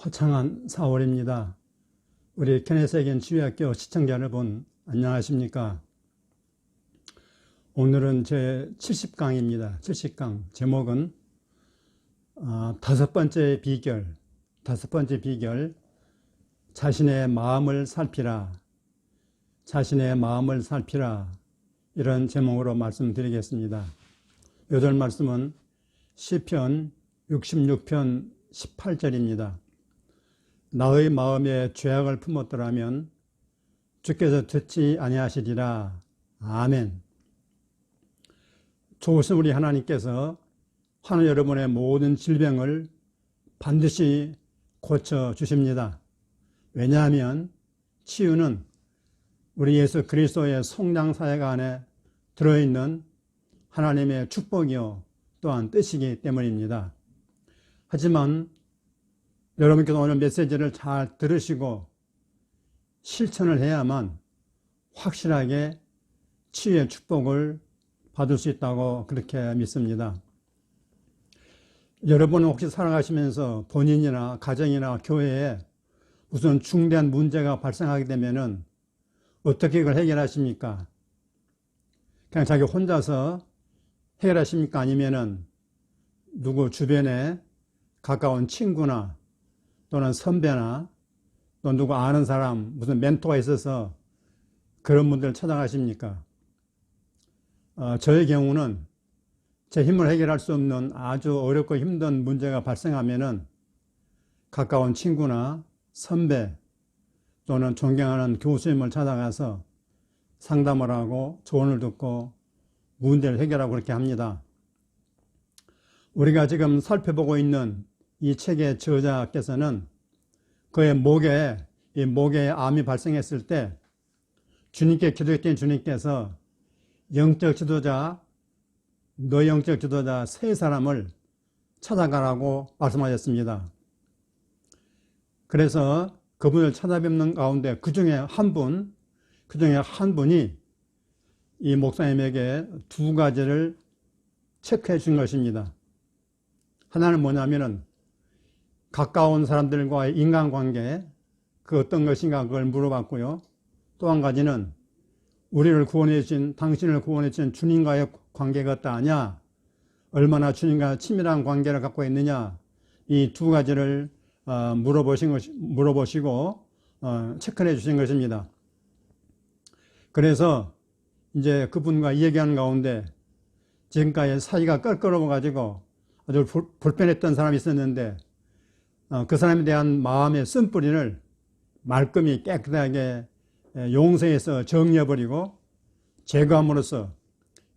화창한 4월입니다. 우리 케네세겐 지휘학교 시청자 여러분 안녕하십니까? 오늘은 제 70강입니다. 70강 제목은 다섯 번째 비결 자신의 마음을 살피라 이런 제목으로 말씀드리겠습니다. 요절 말씀은 시편 66편 18절입니다. 나의 마음에 죄악을 품었더라면 주께서 듣지 아니하시리라. 아멘. 좋으신 우리 하나님께서 하늘 여러분의 모든 질병을 반드시 고쳐주십니다. 왜냐하면 치유는 우리 예수 그리스도의 성장사역 안에 들어있는 하나님의 축복이요 또한 뜻이기 때문입니다. 하지만 여러분께서 오늘 메시지를 잘 들으시고 실천을 해야만 확실하게 치유의 축복을 받을 수 있다고 그렇게 믿습니다. 여러분은 혹시 살아가시면서 본인이나 가정이나 교회에 무슨 중대한 문제가 발생하게 되면은 어떻게 그걸 해결하십니까? 그냥 자기 혼자서 해결하십니까? 아니면은 누구 주변에 가까운 친구나 또는 선배나 또 누구 아는 사람, 무슨 멘토가 있어서 그런 분들 찾아가십니까? 저의 경우는 제 힘을 해결할 수 없는 아주 어렵고 힘든 문제가 발생하면은 가까운 친구나 선배 또는 존경하는 교수님을 찾아가서 상담을 하고 조언을 듣고 문제를 해결하고 그렇게 합니다. 우리가 지금 살펴보고 있는 이 책의 저자께서는 그의 목에 암이 발생했을 때 주님께 기도했던 주님께서 영적 지도자 세 사람을 찾아가라고 말씀하셨습니다. 그래서 그분을 찾아뵙는 가운데 그 중에 한 분이 이 목사님에게 두 가지를 체크해 준 것입니다. 하나는 뭐냐면은 가까운 사람들과의 인간관계, 그 어떤 것인가 그걸 물어봤고요. 또 한 가지는 당신을 구원해 주신 주님과의 관계가 어떠하냐, 얼마나 주님과 친밀한 관계를 갖고 있느냐, 이 두 가지를 물어보시고 체크해 주신 것입니다. 그래서 이제 그분과 얘기하는 가운데 지금까지 사이가 껄끄러워 가지고 아주 불편했던 사람이 있었는데 그 사람에 대한 마음의 쓴뿌리를 말끔히 깨끗하게 용서해서 정리해버리고 제거함으로써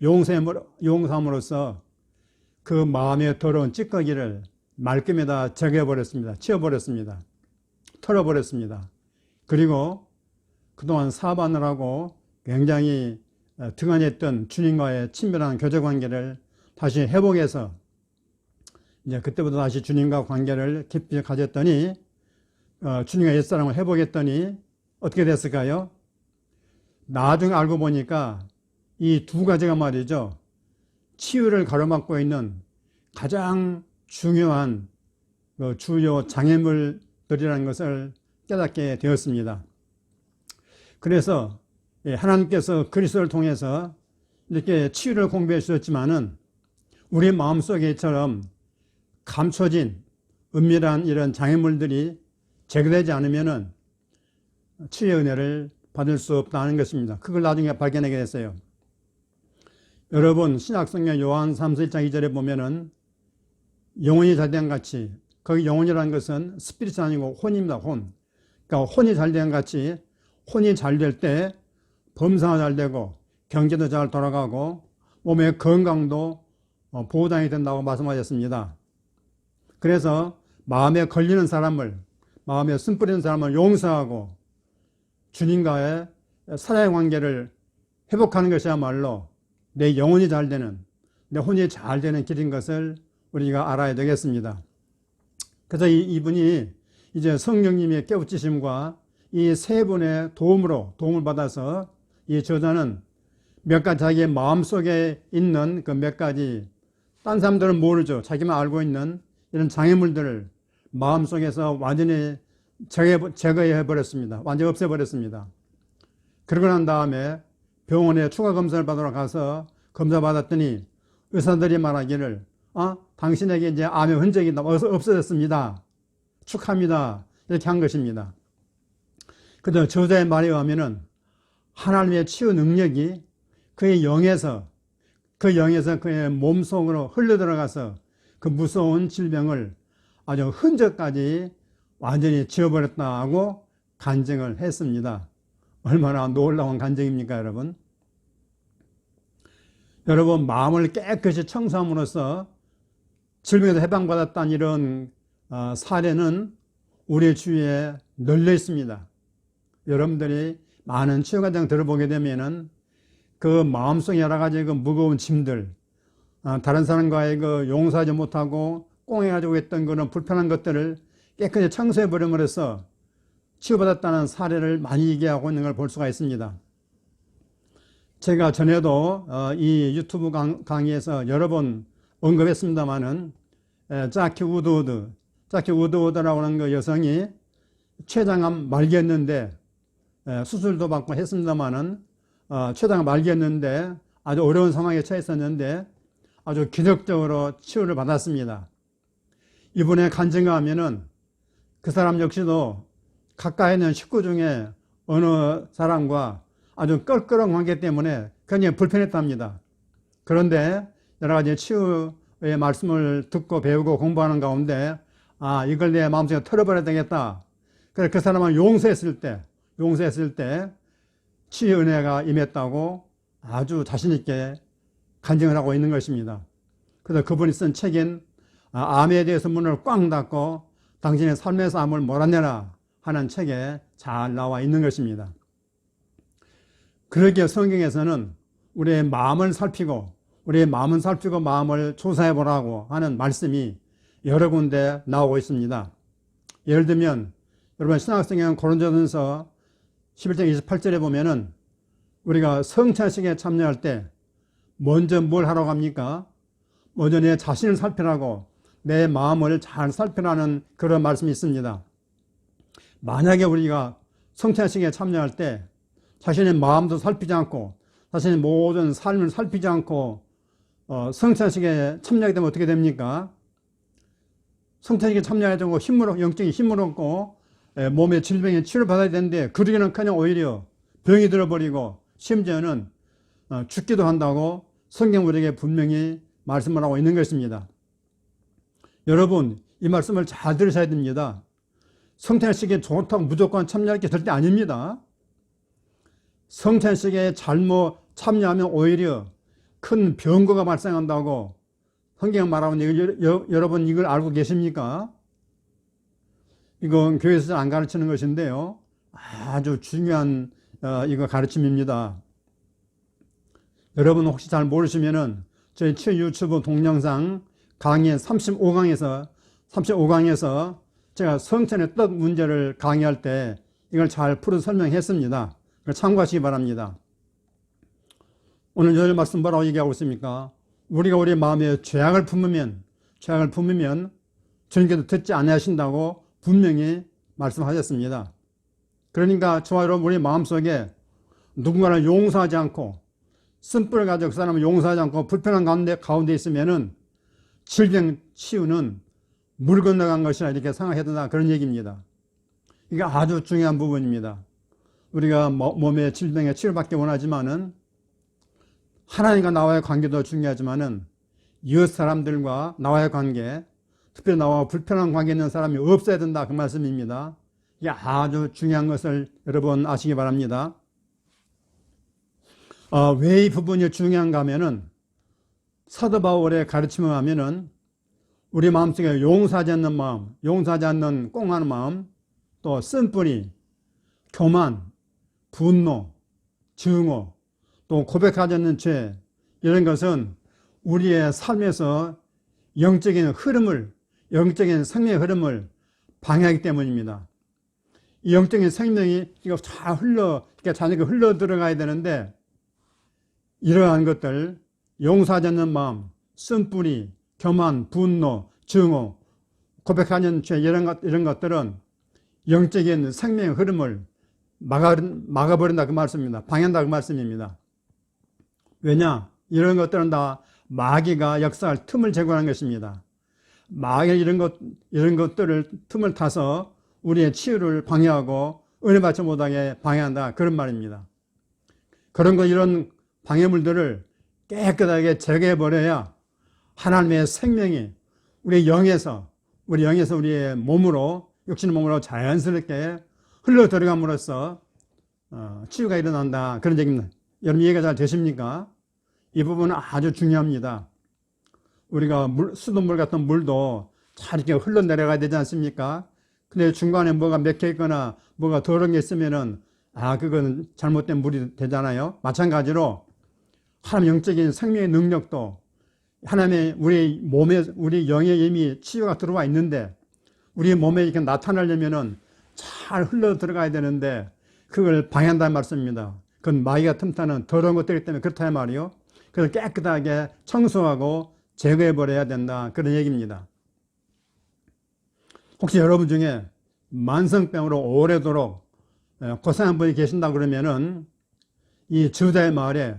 용서함으로써 그 마음의 더러운 찌꺼기를 말끔히 다 제거해버렸습니다. 치워버렸습니다. 털어버렸습니다. 그리고 그동안 사반을 하고 굉장히 등한했던 주님과의 친밀한 교제관계를 다시 회복해서 이제 그때부터 다시 주님과 관계를 깊이 가졌더니 주님과 옛사랑을 회복했더니 어떻게 됐을까요? 나중에 알고 보니까 이 두 가지가 말이죠, 치유를 가로막고 있는 가장 중요한 주요 장애물들이라는 것을 깨닫게 되었습니다. 그래서 하나님께서 그리스도를 통해서 이렇게 치유를 공부해 주셨지만은 우리 마음속에처럼 감춰진 은밀한 이런 장애물들이 제거되지 않으면은 치유의 은혜를 받을 수 없다는 것입니다. 그걸 나중에 발견하게 됐어요. 여러분, 신약성경 요한 3서 1장 2절에 보면은 영혼이 잘된 같이, 거기 영혼이라는 것은 스피릿이 아니고 혼입니다. 그러니까 혼이 잘된 같이, 혼이 잘 될 때 범사가 잘 되고 경제도 잘 돌아가고 몸의 건강도 보장이 된다고 말씀하셨습니다. 그래서 마음에 걸리는 사람을, 마음에 쓴 뿌리는 사람을 용서하고 주님과의 사랑의 관계를 회복하는 것이야말로 내 영혼이 잘 되는, 내 혼이 잘 되는 길인 것을 우리가 알아야 되겠습니다. 그래서 이분이 이제 성령님의 깨우치심과 이 세 분의 도움을 받아서 이 저자는 몇 가지 자기의 마음속에 있는 그 몇 가지, 딴 사람들은 모르죠. 자기만 알고 있는 이런 장애물들을 마음속에서 완전히 제거해 버렸습니다. 완전히 없애버렸습니다. 그러고 난 다음에 병원에 추가 검사를 받으러 가서 검사 받았더니 의사들이 말하기를 당신에게 이제 암의 흔적이 없어졌습니다. 축하합니다. 이렇게 한 것입니다. 그런데 저자의 말에 의하면은 하나님의 치유 능력이 그의 영에서 그의 몸속으로 흘러들어가서 그 무서운 질병을 아주 흔적까지 완전히 지워버렸다고 간증을 했습니다. 얼마나 놀라운 간증입니까, 여러분? 여러분, 마음을 깨끗이 청소함으로써 질병에서 해방받았다는 이런 사례는 우리 주위에 널려 있습니다. 여러분들이 많은 치유 과정 들어보게 되면은 그 마음속에 여러 가지 그 무거운 짐들, 다른 사람과의 그 용서하지 못하고 꽁해가지고 했던 그런 불편한 것들을 깨끗이 청소해 버림으로써 치유받았다는 사례를 많이 얘기하고 있는 걸 볼 수가 있습니다. 제가 전에도 이 유튜브 강의에서 여러 번 언급했습니다마는 자키 우드우드라고 하는 그 여성이 췌장암 말기였는데 수술도 받고 했습니다마는 췌장암 말기였는데 아주 어려운 상황에 처했었는데 아주 기적적으로 치유를 받았습니다. 이번에 간증하면은 그 사람 역시도 가까이 있는 식구 중에 어느 사람과 아주 껄끄러운 관계 때문에 굉장히 불편했답니다. 그런데 여러 가지 치유의 말씀을 듣고 배우고 공부하는 가운데 이걸 내 마음속에 털어버려야 되겠다. 그래서 그 사람을 용서했을 때 치유 은혜가 임했다고 아주 자신있게 간증을 하고 있는 것입니다. 그래서 그분이 쓴 책인 암에 대해서 문을 꽝 닫고 당신의 삶에서 암을 몰아내라 하는 책에 잘 나와 있는 것입니다. 그렇게 성경에서는 우리의 마음을 살피고 마음을 조사해 보라고 하는 말씀이 여러 군데 나오고 있습니다. 예를 들면 여러분 신약성경 고린도전서 11장 28절에 보면은 우리가 성찬식에 참여할 때 먼저 뭘 하라고 합니까? 먼저 내 자신을 살피라고, 내 마음을 잘 살피라는 그런 말씀이 있습니다. 만약에 우리가 성찬식에 참여할 때 자신의 마음도 살피지 않고 자신의 모든 삶을 살피지 않고 성찬식에 참여하게 되면 어떻게 됩니까? 성찬식에 참여하려고 영적인 힘을 얻고 몸의 질병에 치료를 받아야 되는데 그러기는커녕 오히려 병이 들어버리고 심지어는 죽기도 한다고 성경 우리에게 분명히 말씀을 하고 있는 것입니다. 여러분, 이 말씀을 잘 들으셔야 됩니다. 성찬식에 좋다고 무조건 참여할 게 절대 아닙니다. 성찬식에 잘못 참여하면 오히려 큰 병거가 발생한다고 성경 말하는 여러분 이걸 알고 계십니까? 이건 교회에서 안 가르치는 것인데요. 아주 중요한 이거 가르침입니다. 여러분 혹시 잘 모르시면은 저희 유튜브 동영상 강의 35강에서 제가 성찬의 떡 문제를 강의할 때 이걸 잘 풀어 설명했습니다. 참고하시기 바랍니다. 오늘 이 말씀 뭐라고 얘기하고 있습니까? 우리가 우리 마음에 죄악을 품으면 주님께서 듣지 아니하신다고 분명히 말씀하셨습니다. 그러니까 저와 여러분 우리 마음속에 누군가를 용서하지 않고 쓴뿌를 가지고 그 사람을 용서하지 않고 불편한 가운데 있으면은 질병 치유는 물 건너간 것이라 이렇게 생각해야 된다, 그런 얘기입니다. 이게 아주 중요한 부분입니다. 우리가 몸의 질병에 치료받기 원하지만은 하나님과 나와의 관계도 중요하지만은 이웃 사람들과 나와의 관계, 특별히 나와 불편한 관계 있는 사람이 없어야 된다, 그 말씀입니다. 이게 아주 중요한 것을 여러분 아시기 바랍니다. 왜 이 부분이 중요한가 하면은 사도 바울의 가르침을 하면은 우리 마음속에 용서하지 않는 마음, 용서하지 않는 꽁하는 마음, 또 쓴뿌리, 교만, 분노, 증오, 또 고백하지 않는 죄, 이런 것은 우리의 삶에서 영적인 생명의 흐름을 방해하기 때문입니다. 이 영적인 생명이 이거 잘 자녀가 흘러 들어가야 되는데 이러한 것들, 용서하지 않는 마음, 쓴뿌리, 교만, 분노, 증오, 고백하는 죄 이런 것들은 영적인 생명의 흐름을 막아버린다 그 말씀입니다. 방해한다 그 말씀입니다. 왜냐? 이런 것들은 다 마귀가 역사할 틈을 제공하는 것입니다. 마귀 이런 것들을 틈을 타서 우리의 치유를 방해하고 은혜 받지 못하게 방해한다 그런 말입니다. 이런 방해물들을 깨끗하게 제거해 버려야 하나님의 생명이 우리 영에서 우리의 몸으로, 육신의 몸으로 자연스럽게 흘러 들어감으로써 치유가 일어난다 그런 얘기입니다. 여러분 이해가 잘 되십니까? 이 부분은 아주 중요합니다. 우리가 수돗물 같은 물도 잘 이렇게 흘러내려가야 되지 않습니까? 근데 중간에 뭐가 막혀 있거나 뭐가 더러운 게 있으면은 그건 잘못된 물이 되잖아요. 마찬가지로 하나님 영적인 생명의 능력도 하나님의 우리 몸에, 우리 영에 이미 치유가 들어와 있는데 우리 몸에 이렇게 나타나려면은 잘 흘러 들어가야 되는데 그걸 방해한다는 말씀입니다. 그건 마귀가 틈타는 더러운 것들이기 때문에 그렇다 말이요. 그래서 깨끗하게 청소하고 제거해버려야 된다 그런 얘기입니다. 혹시 여러분 중에 만성병으로 오래도록 고생한 분이 계신다 그러면은 이 저자의 말에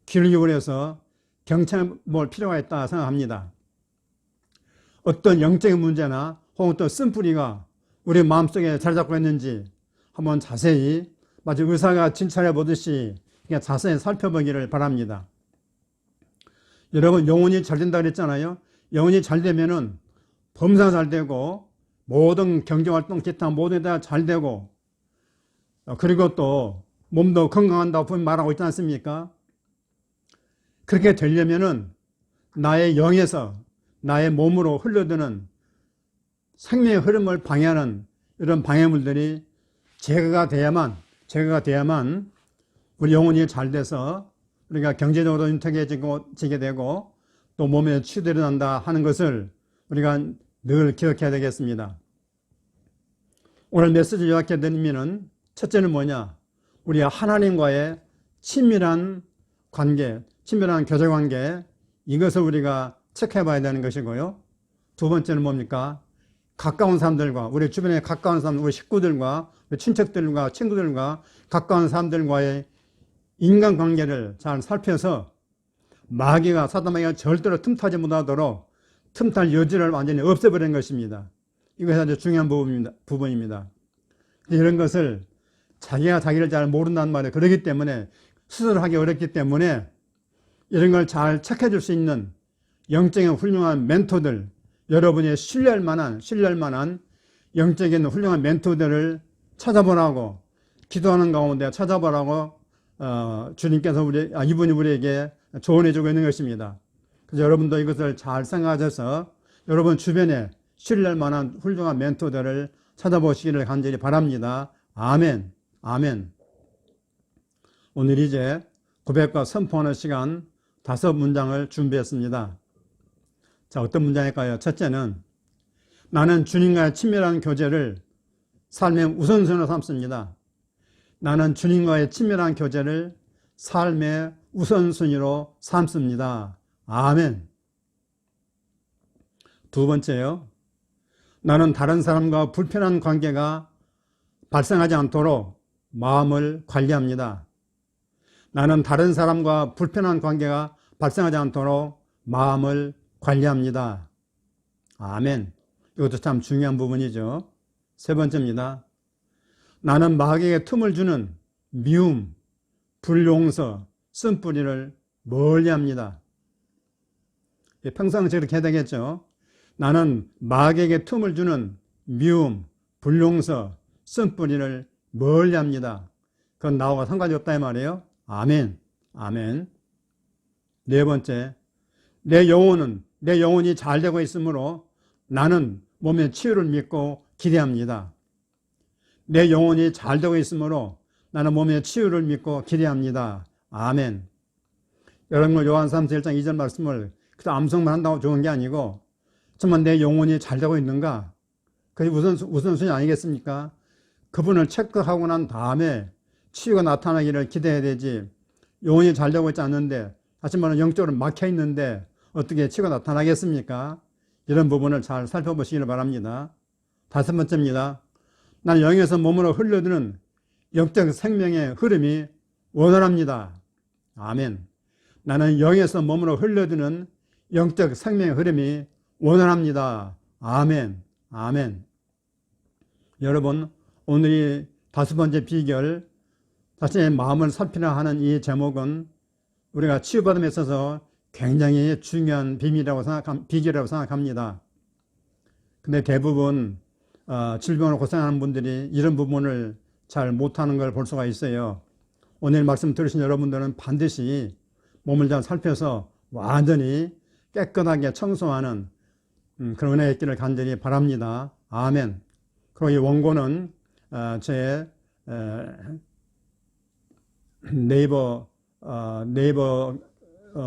귀를 기울여서 경청해 볼 필요가 있다 생각합니다. 어떤 영적인 문제나 혹은 또 쓴뿌리가 우리 마음속에 자리 잡고 있는지 한번 자세히 마치 의사가 진찰해 보듯이 자세히 살펴보기를 바랍니다. 여러분 영혼이 잘 된다 그랬잖아요. 영혼이 잘 되면은 범사가 잘 되고 모든 경제활동 기타 모든 다 잘 되고 그리고 또 몸도 건강한다고 분명히 말하고 있지 않습니까? 그렇게 되려면은 나의 영에서 나의 몸으로 흘러드는 생명의 흐름을 방해하는 이런 방해물들이 제거가 돼야만 우리 영혼이 잘 돼서 우리가 경제적으로 윤택해지게 되고 또 몸에 치유가 일어난다 하는 것을 우리가 늘 기억해야 되겠습니다. 오늘 메시지 요약해 드리면은 첫째는 뭐냐? 우리 하나님과의 친밀한 관계, 친밀한 교제 관계, 이것을 우리가 체크해 봐야 되는 것이고요. 두 번째는 뭡니까? 가까운 사람들과, 우리 주변에 가까운 사람, 우리 식구들과, 우리 친척들과, 친구들과, 가까운 사람들과의 인간관계를 잘 살펴서 사탄마귀가 절대로 틈타지 못하도록 틈탈 여지를 완전히 없애버리는 것입니다. 이것이 아주 중요한 부분입니다. 이런 것을 자기가 자기를 잘 모른다는 말이에요. 그렇기 때문에 스스로 하기 어렵기 때문에 이런 걸 잘 체크해 줄 수 있는 영적인 훌륭한 멘토들, 여러분이 신뢰할 만한 영적인 훌륭한 멘토들을 찾아보라고, 기도하는 가운데 찾아보라고 주님께서 이분이 우리에게 조언해 주고 있는 것입니다. 그래서 여러분도 이것을 잘 생각하셔서 여러분 주변에 신뢰할 만한 훌륭한 멘토들을 찾아보시기를 간절히 바랍니다. 아멘. 아멘. 오늘 이제 고백과 선포하는 시간 5문장을 준비했습니다. 자, 어떤 문장일까요? 첫째는 나는 주님과의 친밀한 교제를 삶의 우선순위로 삼습니다. 나는 주님과의 친밀한 교제를 삶의 우선순위로 삼습니다. 아멘. 두 번째요. 나는 다른 사람과 불편한 관계가 발생하지 않도록 마음을 관리합니다. 나는 다른 사람과 불편한 관계가 발생하지 않도록 마음을 관리합니다. 아멘. 이것도 참 중요한 부분이죠. 세 번째입니다. 나는 마귀에게 틈을 주는 미움, 불용서, 쓴뿌리를 멀리합니다. 평상시에 그렇게 해야 되겠죠. 나는 마귀에게 틈을 주는 미움, 불용서, 쓴뿌리를 멀리합니다. 그건 나와 상관이 없다 이 말이에요. 아멘. 아멘. 네 번째, 내 영혼이 잘 되고 있으므로 나는 몸의 치유를 믿고 기대합니다. 내 영혼이 잘 되고 있으므로 나는 몸의 치유를 믿고 기대합니다. 아멘. 여러분, 요한 3서 1장 2절 말씀을 그저 암송만 한다고 좋은 게 아니고 정말 내 영혼이 잘 되고 있는가? 그게 우선순위 아니겠습니까? 그분을 체크하고 난 다음에 치유가 나타나기를 기대해야 되지. 영혼이 잘 되고 있지 않는데, 다시 말하면 영적으로 막혀 있는데 어떻게 치유가 나타나겠습니까? 이런 부분을 잘 살펴보시기를 바랍니다. 다섯 번째입니다. 나는 영에서 몸으로 흘러드는 영적 생명의 흐름이 원활합니다. 아멘. 나는 영에서 몸으로 흘러드는 영적 생명의 흐름이 원활합니다. 아멘. 아멘. 여러분, 오늘이 다섯 번째 비결, 자신의 마음을 살피라 하는 이 제목은 우리가 치유받음에 있어서 굉장히 중요한 비결이라고 생각합니다. 근데 대부분 질병으로 고생하는 분들이 이런 부분을 잘 못하는 걸 볼 수가 있어요. 오늘 말씀 들으신 여러분들은 반드시 몸을 잘 살펴서 완전히 깨끗하게 청소하는 그런 은혜가 있기를 간절히 바랍니다. 아멘. 그리고 이 원고는 제 네이버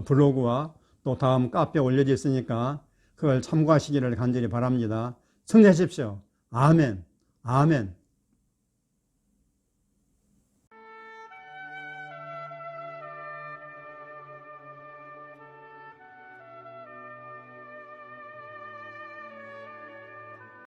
블로그와 또 다음 카페에 올려져 있으니까 그걸 참고하시기를 간절히 바랍니다. 승리하십시오. 아멘. 아멘.